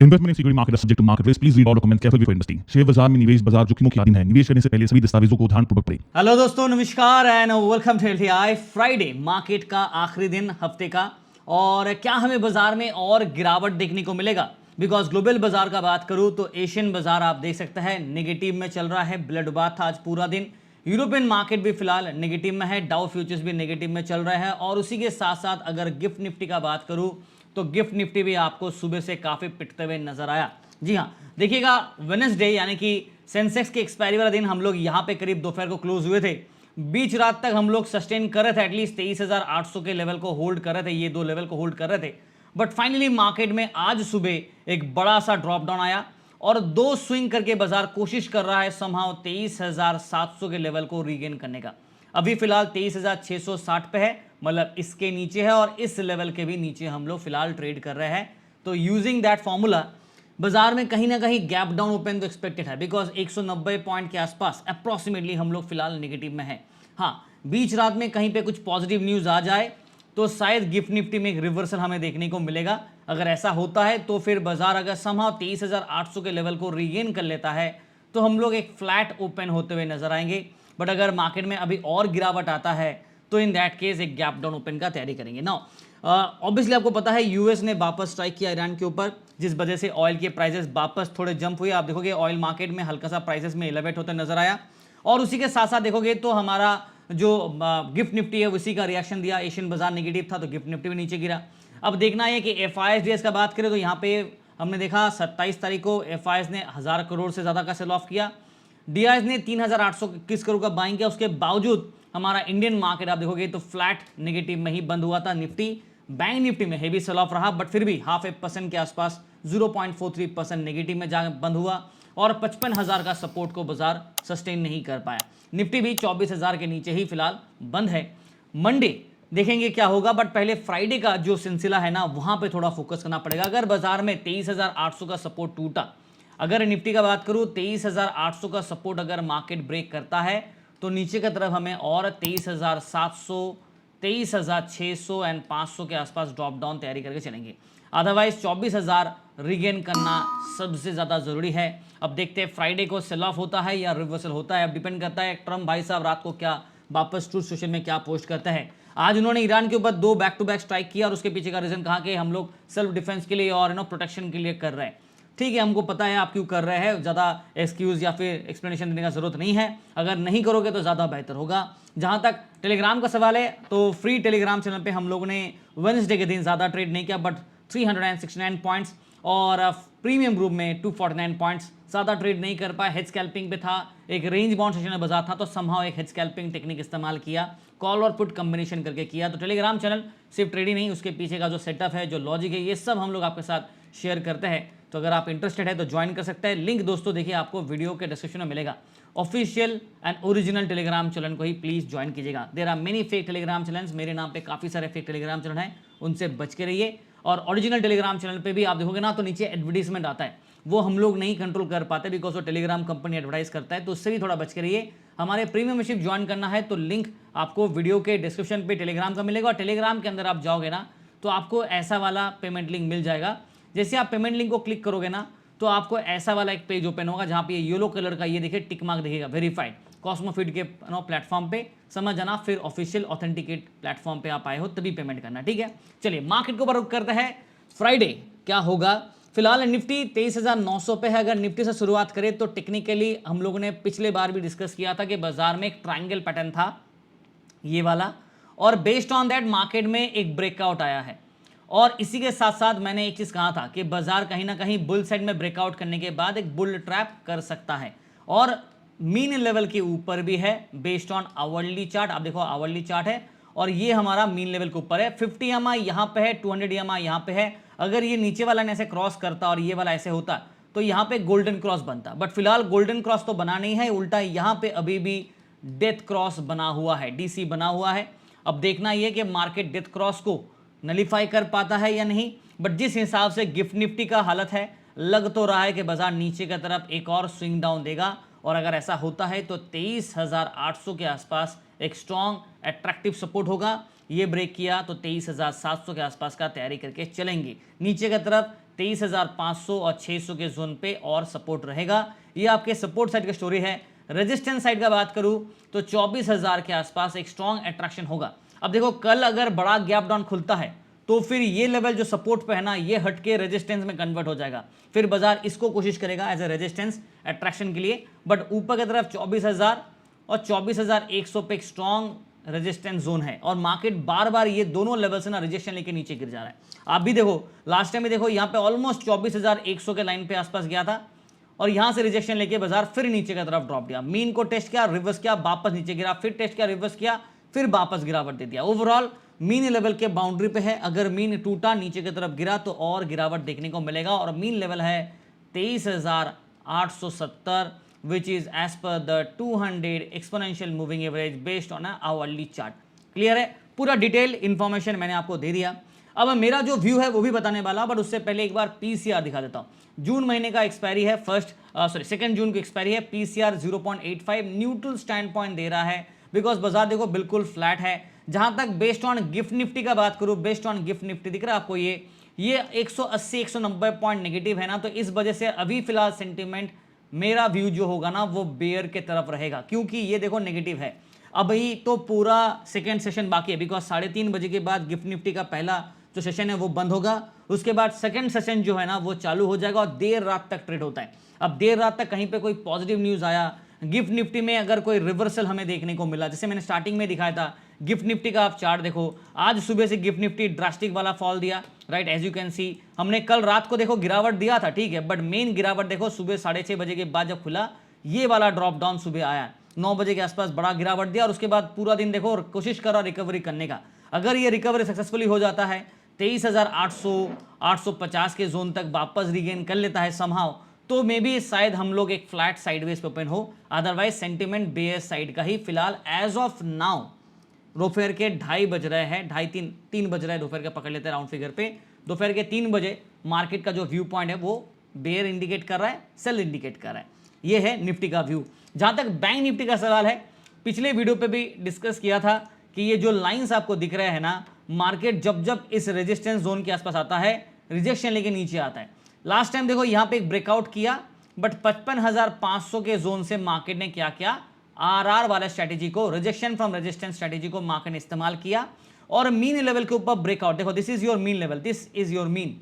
Investment in security market subject to market risk, please read all documents carefully before investing. Share बाजार में निवेश बाजार जोखिमों के अधीन है। निवेश करने से पहले सभी दस्तावेजों को ध्यानपूर्वक पढ़ें। हेलो दोस्तों, नमस्कार and welcome to LTI. Friday market का आखिरी दिन हफ्ते का, और क्या हमें बाजार में और गिरावट देखने को मिलेगा? बिकॉज ग्लोबल बाजार का बात करूं तो एशियन बाजार आप देख सकते हैं नेगेटिव में चल रहा है। ब्लड बाथ था आज पूरा दिन। यूरोपियन मार्केट भी फिलहाल नेगेटिव में है। डाउ फ्यूचर्स भी नेगेटिव में चल रहे हैं। और उसी के साथ साथ अगर गिफ्ट निफ्टी का बात करूं तो गिफ्ट निफ्टी भी आपको सुबह से काफी पिटते हुए नजर आया। जी हाँ, देखिएगा वेडनेसडे यानी कि सेंसेक्स के एक्सपायरी वाला दिन हम लोग यहाँ पे करीब दोपहर को क्लोज हुए थे। बीच रात तक हम लोग सस्टेन कर रहे थे, एटलीस्ट 23,800 के लेवल को होल्ड कर रहे थे। ये दो लेवल को होल्ड कर रहे थे, बट फाइनली मार्केट में आज सुबह एक बड़ा सा ड्रॉप डाउन आया और दो स्विंग करके बाजार कोशिश कर रहा है समहाउ 23,700 के लेवल को रीगेन करने का। अभी फिलहाल 23,660 पे है, मतलब इसके नीचे है और इस लेवल के भी नीचे हम लोग फिलहाल ट्रेड कर रहे हैं। तो यूजिंग दैट फॉर्मूला बाजार में कहीं ना कहीं गैप डाउन ओपन तो एक्सपेक्टेड है, बिकॉज 190 पॉइंट के आसपास अप्रॉक्सीमेटली हम लोग फिलहाल नेगेटिव में हैं। हाँ, बीच रात में कहीं पे कुछ पॉजिटिव न्यूज़ आ जाए तो शायद गिफ्ट निफ्टी में एक रिवर्सल हमें देखने को मिलेगा। अगर ऐसा होता है तो फिर बाजार अगर समहाउ 23,800 के लेवल को रीगेन कर लेता है तो हम लोग एक फ्लैट ओपन होते हुए नजर आएंगे। बट अगर मार्केट में अभी और गिरावट आता है तो इन दैट केस एक गैप डाउन ओपन का तैयारी करेंगे। नाउ ऑब्वियसली आपको पता है यूएस ने वापस स्ट्राइक किया ईरान के ऊपर, जिस वजह से ऑयल के प्राइसेस वापस थोड़े जंप हुए। आप देखोगे ऑयल मार्केट में हल्का सा प्राइसेस में एलिवेट होता नजर आया। और उसी के साथ साथ देखोगे तो हमारा जो गिफ्ट निफ्टी है उसी का रिएक्शन दिया। एशियन बाजार नेगेटिव था तो गिफ्ट निफ्टी भी नीचे गिरा। अब देखना है कि एफआईएस का बात करें तो यहाँ पे हमने देखा 27 तारीख को एफआईएस ने 1000 करोड़ से ज़्यादा का सेल ऑफ किया। डीआईएस ने 3,821 करोड़ का बाइंग किया। उसके बावजूद हमारा इंडियन मार्केट आप देखोगे तो फ्लैट नेगेटिव में ही बंद हुआ था। निफ्टी बैंक निफ्टी में हेवी सेल ऑफ रहा, बट फिर भी 0.5% के आसपास 0.43% नेगेटिव में जा बंद हुआ और 55,000 का सपोर्ट को बाजार सस्टेन नहीं कर पाया। निफ्टी भी 24,000 के नीचे ही फिलहाल बंद है। मंडे देखेंगे क्या होगा, बट पहले फ्राइडे का जो सिलसिला है ना वहां पे थोड़ा फोकस करना पड़ेगा। अगर बाजार में 23,800 का सपोर्ट टूटा, अगर निफ्टी का बात करूं 23,800 का सपोर्ट अगर मार्केट ब्रेक करता है तो नीचे की तरफ हमें और 23,700, 23,600 एंड 500 के आसपास ड्रॉप डाउन तैयारी करके चलेंगे। अदरवाइज 24,000 रीगेन करना सबसे ज़्यादा ज़रूरी है। अब देखते हैं फ्राइडे को सेल ऑफ होता है या रिवर्सल होता है। अब डिपेंड करता है ट्रम्प भाई साहब रात को क्या वापस ट्रूथ सोशल में क्या पोस्ट करते हैं। आज उन्होंने ईरान के ऊपर 2 बैक टू बैक स्ट्राइक किया और उसके पीछे का रीज़न कहा कि हम लोग सेल्फ डिफेंस के लिए और प्रोटेक्शन के लिए कर रहे हैं। ठीक है, हमको पता है आप क्यों कर रहे हैं, ज़्यादा एक्सक्यूज़ या फिर एक्सप्लेनेशन देने का ज़रूरत नहीं है। अगर नहीं करोगे तो ज़्यादा बेहतर होगा। जहाँ तक टेलीग्राम का सवाल है तो फ्री टेलीग्राम चैनल पे हम लोगों ने वेडनेसडे के दिन ज़्यादा ट्रेड नहीं किया, बट 369 पॉइंट्स और प्रीमियम ग्रुप में 249 पॉइंट्स, ज़्यादा ट्रेड नहीं कर पाए। हेड स्कैल्पिंग पे था, एक रेंज बाउंड सेशन में बाजार था तो समहाउ एक हेड स्कैल्पिंग टेक्निक इस्तेमाल किया, कॉल और पुट कॉम्बिनेशन करके किया। तो टेलीग्राम चैनल सिर्फ ट्रेड ही नहीं, उसके पीछे का जो सेटअप है, जो लॉजिक है, ये सब हम लोग आपके साथ शेयर करते हैं। तो अगर आप इंटरेस्टेड है तो ज्वाइन कर सकते हैं। लिंक दोस्तों देखिए आपको वीडियो के डिस्क्रिप्शन में मिलेगा। Official and original Telegram channel को ही प्लीज़ ज्वाइन कीजिएगा। There are many fake Telegram channels, मेरे नाम पे काफ़ी सारे फेक टेलीग्राम चैनल हैं, उनसे बच के रहिए। और ओरिजिनल टेलीग्राम चैनल पे भी आप देखोगे ना तो नीचे एडवर्टीजमेंट आता है, वो हम लोग नहीं कंट्रोल कर पाते बिकॉज वो टेलीग्राम कंपनी एडवर्टाइज करता है, तो उससे भी थोड़ा बच के रहिए। हमारे प्रीमियम मेंबरशिप ज्वाइन करना है तो लिंक आपको वीडियो के डिस्क्रिप्शन पे टेलीग्राम का मिलेगा। और टेलीग्राम के अंदर आप जाओगे ना तो आपको ऐसा वाला पेमेंट लिंक मिल जाएगा। जैसे आप पेमेंट लिंक को क्लिक करोगे ना तो आपको ऐसा वाला एक पेज ओपन होगा जहाँ पे येलो कलर का ये देखिए टिक मार्क दिखेगा, वेरीफाइड कॉस्मोफिट के प्लेटफॉर्म पे, समझ जाना। फिर ऑफिशियल ऑथेंटिकेट प्लेटफॉर्म पे आप आए हो तभी पेमेंट करना, ठीक है। चलिए मार्केट को ऊपर रुख करते हैं। फ्राइडे क्या होगा? फिलहाल निफ्टी 23,900 पे है। अगर निफ्टी से शुरुआत करें तो टेक्निकली हम लोगों ने पिछले बार भी डिस्कस किया था कि बाजार में एक ट्रायंगल पैटर्न था ये वाला, और बेस्ड ऑन दैट मार्केट में एक ब्रेकआउट आया है। और इसी के साथ साथ मैंने एक चीज़ कहा था कि बाजार कहीं ना कहीं बुल साइड में ब्रेकआउट करने के बाद एक बुल ट्रैप कर सकता है और मीन लेवल के ऊपर भी है बेस्ड ऑन आवरली चार्ट। आप देखो आवरली चार्ट है और ये हमारा मीन लेवल के ऊपर है। 50 EMI यहाँ पे है, 200 EMI यहाँ पे है। अगर ये नीचे वाला ऐसे क्रॉस करता और ये वाला ऐसे होता तो यहाँ पे गोल्डन क्रॉस बनता, बट फिलहाल गोल्डन क्रॉस तो बना नहीं है, उल्टा यहाँ पे अभी भी डेथ क्रॉस बना हुआ है, डीसी बना हुआ है। अब देखना ये कि मार्केट डेथ क्रॉस को नलीफाई कर पाता है या नहीं, बट जिस हिसाब से गिफ्ट निफ्टी का हालत है लग तो रहा है कि बाजार नीचे की तरफ एक और स्विंग डाउन देगा। और अगर ऐसा होता है तो 23,800 के आसपास एक स्ट्रॉन्ग अट्रैक्टिव सपोर्ट होगा। ये ब्रेक किया तो 23,700 के आसपास का तैयारी करके चलेंगे। नीचे की तरफ 23,500 और 600 के जोन पे और सपोर्ट रहेगा। ये आपके सपोर्ट साइड की स्टोरी है। रेजिस्टेंस साइड का बात करूं तो 24,000 के आसपास एक स्ट्रॉन्ग अट्रैक्शन होगा। अब देखो कल अगर बड़ा गैप डाउन खुलता है तो फिर ये लेवल जो सपोर्ट पे है ना, ये हटके रेजिस्टेंस में कन्वर्ट हो जाएगा। फिर बाजार इसको कोशिश करेगा एज ए रेजिस्टेंस अट्रैक्शन के लिए, बट ऊपर की तरफ 24,000 और 24,100 पे एक स्ट्रॉन्ग रेजिस्टेंस जोन है और मार्केट बार बार ये दोनों लेवल से ना रिजेक्शन लेके नीचे गिर जा रहा है। आप भी देखो लास्ट टाइम भी देखो यहाँ पे ऑलमोस्ट 24,100 के लाइन पे आसपास गया था और यहां से रिजेक्शन लेके बाजार फिर नीचे की तरफ ड्रॉप दिया। मीन को टेस्ट किया, रिवर्स किया, वापस नीचे गिरा, फिर टेस्ट किया, रिवर्स किया, फिर वापस गिरावट दे दिया। ओवरऑल मीन लेवल के बाउंड्री पे है। अगर मीन टूटा नीचे की तरफ गिरा तो और गिरावट देखने को मिलेगा और मीन लेवल है 23,870 which is as per the 200 exponential moving average based on a hourly chart। Clear है? पूरा डिटेल इंफॉर्मेशन मैंने आपको दे दिया। अब मेरा जो व्यू है वो भी बताने वाला, बट उससे पहले एक बार पीसीआर दिखा देता हूं। जून महीने का एक्सपायरी है, सेकंड जून की एक्सपायरी है। पीसीआर 0.85 न्यूट्रल स्टैंड पॉइंट दे रहा है बिकॉज बाजार देखो बिल्कुल फ्लैट है। जहां तक बेस्ड ऑन गिफ्ट निफ्टी का बात करूं, बेस्ड ऑन गिफ्ट निफ्टी दिख रहा है आपको, ये 180-190 पॉइंट नेगेटिव है ना, तो इस वजह से अभी फिलहाल सेंटीमेंट मेरा व्यू जो होगा ना वो बेयर के तरफ रहेगा, क्योंकि ये देखो नेगेटिव है। अभी तो पूरा सेकेंड सेशन बाकी है बिकॉज 3:30 बजे के बाद गिफ्ट निफ्टी का पहला जो सेशन है वो बंद होगा। उसके बाद सेकेंड सेशन जो है ना वो चालू हो जाएगा और देर रात तक ट्रेड होता है। अब देर रात तक कहीं पे कोई पॉजिटिव न्यूज़ आया, गिफ्ट निफ्टी में अगर कोई रिवर्सल हमें देखने को मिला, जैसे मैंने स्टार्टिंग में दिखाया था गिफ्ट निफ्टी का आप चार्ट देखो, आज सुबह से गिफ्ट निफ्टी ड्रास्टिक वाला फॉल दिया, right, as you can see. हमने कल रात को देखो गिरावट दिया था, ठीक है, बट मेन गिरावट देखो सुबह 6:30 बजे के बाद जब खुला ये वाला ड्रॉप डाउन सुबह आया, 9 बजे के आसपास बड़ा गिरावट दिया और उसके बाद पूरा दिन देखो कोशिश करो रिकवरी करने का। अगर ये रिकवरी सक्सेसफुली हो जाता है 23,800-850 के जोन तक वापस रिगेन कर लेता है समहाउ, तो मे बी शायद हम लोग एक फ्लैट साइडवेज पे ओपन हो। अदरवाइज सेंटीमेंट बेयर्स साइड का ही फिलहाल एज ऑफ नाउ। दोपहर के 2:30 बज रहे हैं, 2:30-3 बज रहे हैं दोपहर के, पकड़ लेते हैं राउंड फिगर पे। दोपहर के 3 बजे मार्केट का जो व्यू पॉइंट है वो बेयर इंडिकेट कर रहा है, सेल इंडिकेट कर रहा है। ये है निफ्टी का व्यू। जहां तक बैंक निफ्टी का सवाल है, पिछले वीडियो पे भी डिस्कस किया था कि ये जो लाइंस आपको दिख रहे हैं ना, मार्केट जब जब इस रेजिस्टेंस जोन के आसपास आता है रिजेक्शन लेके नीचे आता है। लास्ट टाइम देखो यहाँ पे एक ब्रेकआउट किया, बट 55,500 के जोन से मार्केट ने क्या किया, आरआर वाला स्ट्रेटेजी को, रिजेक्शन फ्रॉम रेजिस्टेंस स्ट्रेटेजी को मार्केट ने इस्तेमाल किया और मीन लेवल के ऊपर ब्रेकआउट। देखो this is your mean level, this is your mean.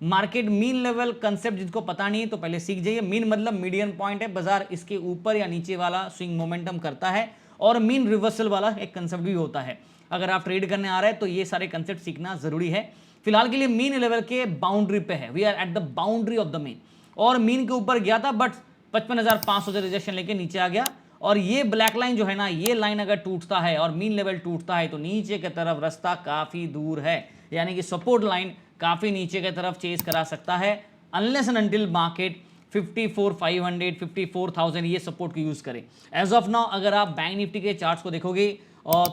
Market mean level concept जिसको पता नहीं है तो पहले सीख जाइए। मीन मतलब मीडियन पॉइंट है, बाजार इसके ऊपर या नीचे वाला स्विंग मोमेंटम करता है और मीन रिवर्सल वाला एक कंसेप्ट भी होता है। अगर आप ट्रेड करने आ रहे हैं तो ये सारे कंसेप्ट सीखना जरूरी है। फिलहाल के लिए मीन लेवल के बाउंड्री पे है, we are at the boundary of the mean, और मीन के ऊपर गया था बट 55,500 से रिजेक्शन लेके नीचे आ गया। और ये ब्लैक लाइन जो है ना, ये लाइन अगर टूटता है और मीन लेवल टूटता है तो नीचे की तरफ रास्ता काफी दूर है, यानी कि सपोर्ट लाइन काफी नीचे की तरफ चेज करा सकता है, अनलेस एंड अनटिल मार्केट 54,500 54,000 ये सपोर्ट को यूज करे। एज ऑफ नाउ अगर आप बैंक निफ्टी के चार्ट्स को देखोगे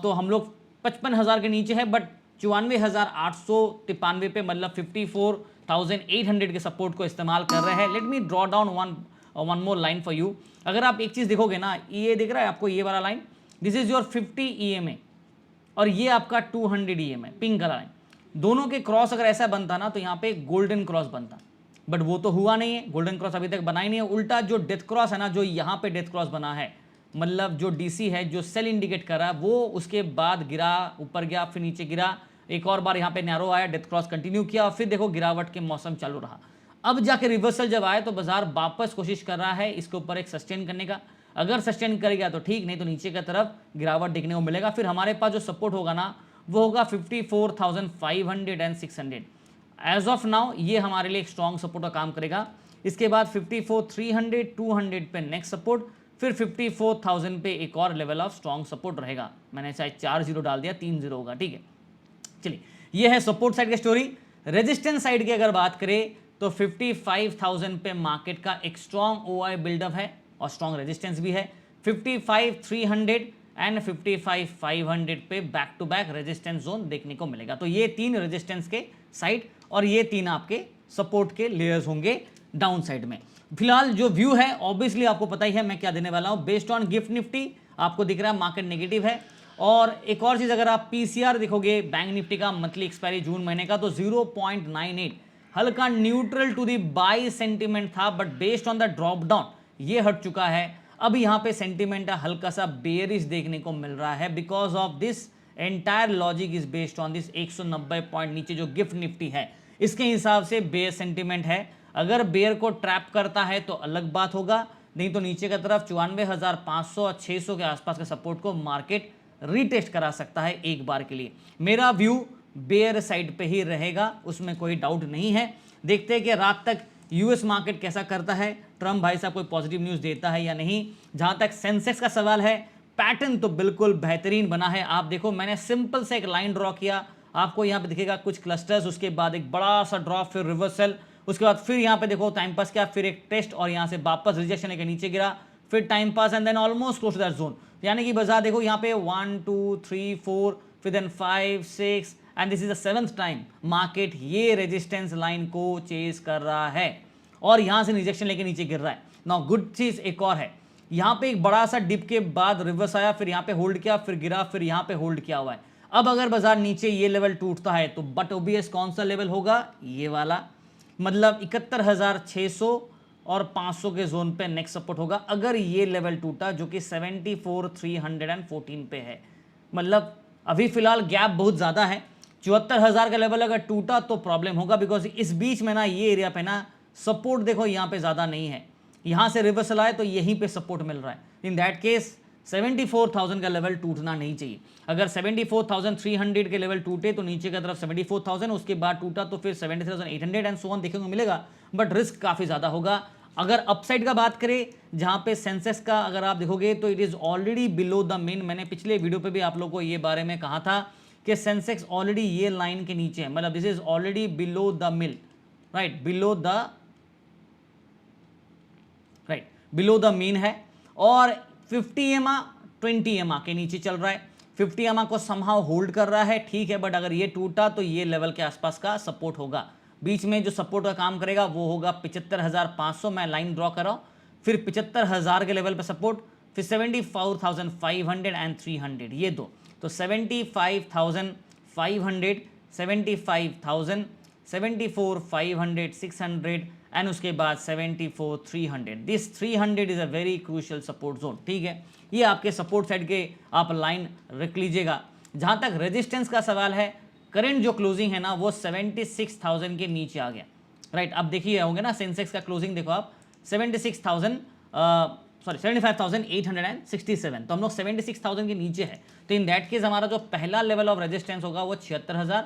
तो हम लोग 55,000 के नीचे है, बट 54,893 पे, मतलब 54,800 के सपोर्ट को इस्तेमाल कर रहे हैं। Let me draw down one more line for you. अगर आप एक चीज देखोगे ना, ये दिख रहा है आपको, ये वाला line, this is your 50 EMA और ये आपका 200 EMA, पिंक कलर लाइन। दोनों के क्रॉस अगर ऐसा बनता ना तो यहाँ पे गोल्डन क्रॉस बनता, बट वो तो हुआ नहीं है, गोल्डन क्रॉस अभी तक बना ही नहीं है। उल्टा जो डेथ क्रॉस है ना, जो यहाँ पे डेथ क्रॉस बना है, मतलब जो डीसी है जो सेल इंडिकेट कर रहा है, वो उसके बाद गिरा, ऊपर गया, फिर नीचे गिरा, एक और बार यहाँ पे नैरो आया, डेथ क्रॉस कंटिन्यू किया और फिर देखो गिरावट के मौसम चालू रहा। अब जाके रिवर्सल जब आए तो बाजार वापस कोशिश कर रहा है इसके ऊपर एक सस्टेन करने का। अगर सस्टेन करेगा तो ठीक, नहीं तो नीचे की तरफ गिरावट देखने को मिलेगा। फिर हमारे पास जो सपोर्ट होगा ना वो होगा 54,500 एंड 600। एज ऑफ नाउ ये हमारे लिए एक स्ट्रॉन्ग सपोर्ट का काम करेगा। इसके बाद 54,300 200 पे नेक्स्ट सपोर्ट, फिर 54,000 पे एक और लेवल ऑफ स्ट्रॉन्ग सपोर्ट रहेगा। मैंने शायद 4 0 डाल दिया, 3 0 होगा, ठीक है। चलिए, ये है सपोर्ट साइड की स्टोरी। रेजिस्टेंस साइड की अगर बात करें तो 55,000 पे मार्केट का एक स्ट्रॉन्ग OI बिल्डअप है और स्ट्रॉन्ग रेजिस्टेंस भी है। 55,300 एंड 55,500 पे back to back resistance zone देखने को मिलेगा। तो ये 3 रेजिस्टेंस के साइड और ये 3 आपके सपोर्ट के लेयर्स होंगे डाउन साइड में। फिलहाल जो व्यू है ऑब्वियसली आपको पता ही है मैं क्या देने वाला हूं। बेस्ड ऑन गिफ्ट निफ्टी आपको दिख रहा है मार्केट नेगेटिव है। और एक और चीज, अगर आप पीसीआर देखोगे बैंक निफ्टी का मंथली एक्सपायरी जून महीने का, तो 0.98 हल्का neutral to the buy sentiment था, but based on the drop down ये हट चुका है। अब यहाँ पे सेंटिमेंट हल्का सा बेयरिश देखने को मिल रहा है, because of this entire logic is based on this 190 point नीचे जो गिफ्ट निफ्टी है, इसके हिसाब से बेयर सेंटिमेंट है। अगर बेयर को ट्रैप करता है तो अलग बात होगा, नहीं तो नीचे की तरफ 94,500 और 600 के आसपास के सपोर्ट को मार्केट रीटेस्ट करा सकता है एक बार के लिए। मेरा व्यू बेयर साइड पे ही रहेगा, उसमें कोई डाउट नहीं है। देखते हैं कि रात तक यूएस मार्केट कैसा करता है, ट्रम्प भाई साहब कोई पॉजिटिव न्यूज़ देता है या नहीं। जहां तक सेंसेक्स का सवाल है, पैटर्न तो बिल्कुल बेहतरीन बना है। आप देखो, मैंने सिंपल से एक लाइन ड्रॉ किया, आपको यहाँ पे दिखेगा कुछ क्लस्टर्स, उसके बाद एक बड़ा सा ड्रॉप, फिर रिवर्सल, उसके बाद फिर यहाँ पे देखो टाइम पास किया, फिर एक टेस्ट और यहाँ से वापस रिजेक्शन लेके नीचे गिरा, फिर time pass and then almost close to that zone. यानी कि बाजार देखो यहाँ पे 1 2 3 4 फिर then 5 6 and this is the 7th time market ये रेजिस्टेंस लाइन को चेज कर रहा है और यहाँ से रिजेक्शन लेके नीचे गिर रहा है। नाउ गुड चीज एक और है, यहाँ पे एक बड़ा सा डिप के बाद रिवर्स आया, फिर यहाँ पे होल्ड किया, फिर गिरा, फिर यहाँ पे होल्ड किया हुआ है। अब अगर बाजार नीचे ये लेवल टूटता है तो बट ओबीएस कौन सा लेवल होगा, ये वाला, मतलब 71,600 और 500 के जोन पे नेक्स्ट सपोर्ट होगा अगर ये लेवल टूटा, जो कि 74,314 पे है। मतलब अभी फिलहाल गैप बहुत ज़्यादा है, 74,000 का लेवल अगर टूटा तो प्रॉब्लम होगा, बिकॉज इस बीच में ना ये एरिया पे ना सपोर्ट देखो यहाँ पे ज़्यादा नहीं है, यहाँ से रिवर्सल आए तो यहीं पे सपोर्ट मिल रहा है। इन दैट केस 74,000 का लेवल टूटना नहीं चाहिए। अगर 74,300 के लेवल टूटे तो नीचे की तरफ 74,000, उसके बाद टूटा तो फिर 70,800 एंड सो ऑन देखने को मिलेगा, बट रिस्क काफ़ी ज़्यादा होगा। अगर अपसाइड का बात करें, जहाँ पे सेंसेक्स का अगर आप देखोगे तो it is already below the mean. मैंने पिछले वीडियो पे भी आप लोगों को ये बारे में कहा था कि सेंसेक्स ऑलरेडी ये लाइन के नीचे है, मतलब this is already below the mill, right, below the mean है, और 50 EMA 20 EMA के नीचे चल रहा है। 50 EMA को समहाउ होल्ड कर रहा है, ठीक है, बट अगर ये टूटा तो ये लेवल के आसपास का सपोर्ट होगा। बीच में जो सपोर्ट का काम करेगा वो होगा 75,500, मैं लाइन ड्रॉ कर रहा हूँ, फिर 75,000 के लेवल पे सपोर्ट, फिर 74,500 एंड 300, ये दो, तो 75,500, 75,000, 74,500, 600 एंड उसके बाद 74,300। This 300 is a very crucial support zone, ठीक है। ये आपके सपोर्ट साइड के आप लाइन रख लीजिएगा। जहाँ तक रेजिस्टेंस का सवाल है, करंट जो क्लोजिंग है ना वो 76,000 के नीचे आ गया, राइट। अब देखिए होंगे ना सेंसेक्स का क्लोजिंग देखो आप 75,867, तो हम लोग 76,000 के नीचे है। तो इन दैट केस हमारा जो पहला लेवल ऑफ रेजिस्टेंस होगा वो 76,000,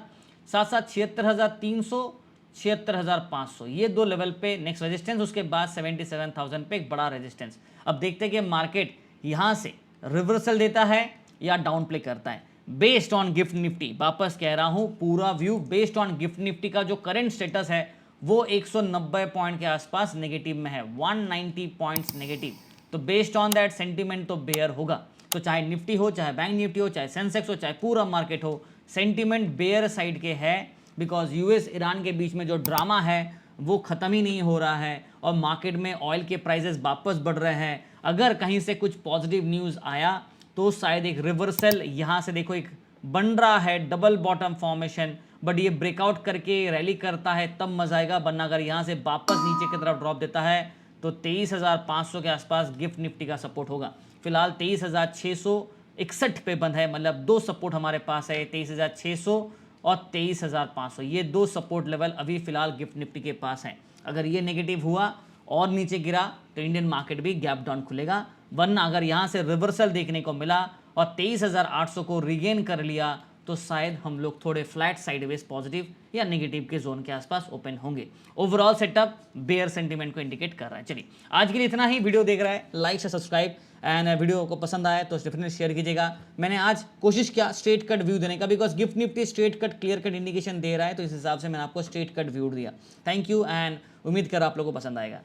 साथ साथ 76,300, 76,500, ये दो लेवल पे नेक्स्ट रेजिस्टेंस, उसके बाद 77,000 पे एक बड़ा रेजिस्टेंस। अब देखते हैं कि मार्केट यहाँ से रिवर्सल देता है या डाउन प्ले करता है। बेस्ड ऑन गिफ्ट निफ्टी, वापस कह रहा हूँ, पूरा view based on gift Nifty का जो करंट स्टेटस है वो 190 पॉइंट के आसपास नेगेटिव में है, 190 पॉइंट्स नेगेटिव। तो बेस्ड ऑन दैट सेंटीमेंट तो बेयर होगा। तो चाहे निफ्टी हो, चाहे बैंक निफ्टी हो, चाहे सेंसेक्स हो, चाहे पूरा मार्केट हो, सेंटीमेंट बेयर साइड के है, बिकॉज यूएस ईरान के बीच में जो ड्रामा है वो ख़त्म ही नहीं हो रहा है और मार्केट में ऑयल के प्राइसेस वापस बढ़ रहे हैं। अगर कहीं से कुछ पॉजिटिव न्यूज़ आया तो शायद एक रिवर्सल यहाँ से देखो एक बन रहा है, डबल बॉटम फॉर्मेशन, बट ये ब्रेकआउट करके रैली करता है तब मजा आएगा, वरना अगर यहाँ से वापस नीचे की तरफ ड्रॉप देता है तो 23,500 के आसपास गिफ्ट निफ्टी का सपोर्ट होगा। फिलहाल 23,661 पे बंद है, मतलब दो सपोर्ट हमारे पास है, 23,600 और 23,500, ये दो सपोर्ट लेवल अभी फिलहाल गिफ्ट निफ्टी के पास हैं। अगर ये नेगेटिव हुआ और नीचे गिरा तो इंडियन मार्केट भी गैप डाउन खुलेगा, वरना अगर यहाँ से रिवर्सल देखने को मिला और 23,800 को रिगेन कर लिया तो शायद हम लोग थोड़े फ्लैट साइडवेज पॉजिटिव या नेगेटिव के जोन के आसपास ओपन होंगे। ओवरऑल सेटअप बेयर सेंटीमेंट को इंडिकेट कर रहा है। चलिए आज के लिए इतना ही। वीडियो देख रहा है लाइक से सब्सक्राइब, एंड वीडियो को पसंद आया तो डेफिनेटली शेयर कीजिएगा। मैंने आज कोशिश किया स्ट्रेट कट व्यू देने का, because Gift Nifty straight cut clear cut indication दे रहा है, तो इस हिसाब से मैंने आपको स्ट्रेट कट व्यू दिया। थैंक यू एंड उम्मीद कर आप लोगों को पसंद आएगा।